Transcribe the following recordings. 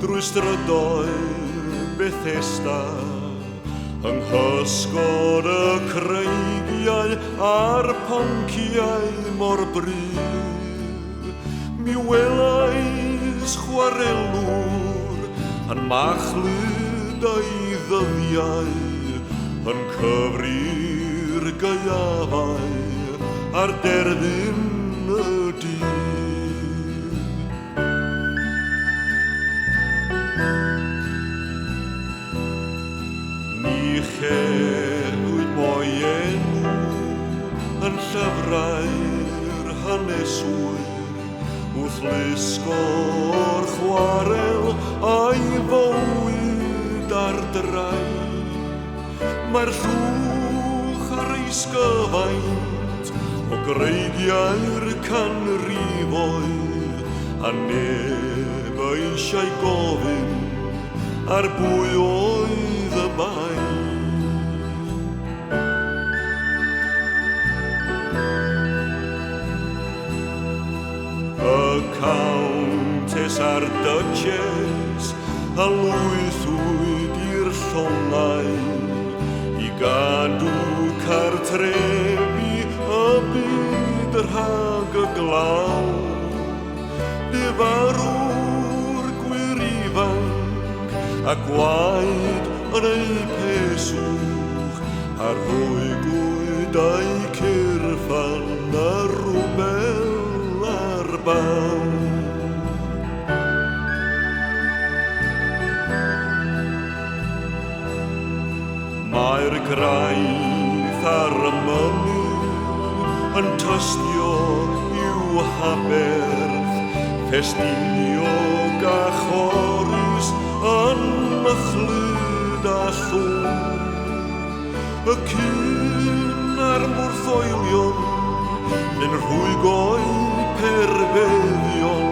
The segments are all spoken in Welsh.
drwy strydoedd Bethesda, yng nghysgod y creigiau a'r ponciau mor brif. Mi welais chwarelwr yn machlud ei ddyddiau, yn cyfri'r gaeafau ar derfyn y dydd. Ni chewyd mwy enw yn llyfrau'r haneswyr, wrth lusgo'r chwarel a'i fywyd ar draed. Mae'r llwch ar ei sgyfaint o greigiau'r canrifoedd, a neb eisiau gofyn ar bwy oedd y bain. Y Countess a'r Duchess a lwythwyd i'r llongau i gadw cartrefi y byd rhag y glaw. Bu farw'r gwir ifanc a gwaed yn ei peswch, a'r rhwygwyd a'i cyrffan a rwbel ar baw. Mae'r graith ar y mynydd yn tystio i'w haberth, festiniog a chorus yn mychlyd a llwn. Y cyn a'r mwrthoelion yn rhwygoi perfeddion,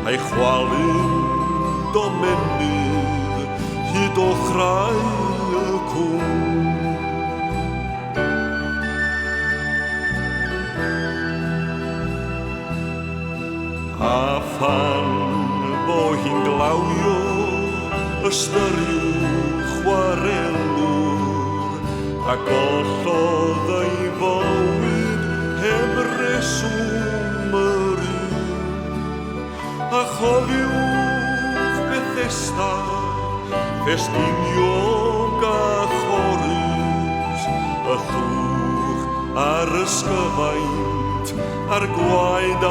a'i chwalyn domenydd hyd o chrau y cwn. A phan bo hi'n glawio, ystyriw chwarelwr, a gollodd ei fywyd heb reswm yr un. A chofiwch Bethesda, festiniog a chorus, y llwch ar ysgyfaint a'r gwaed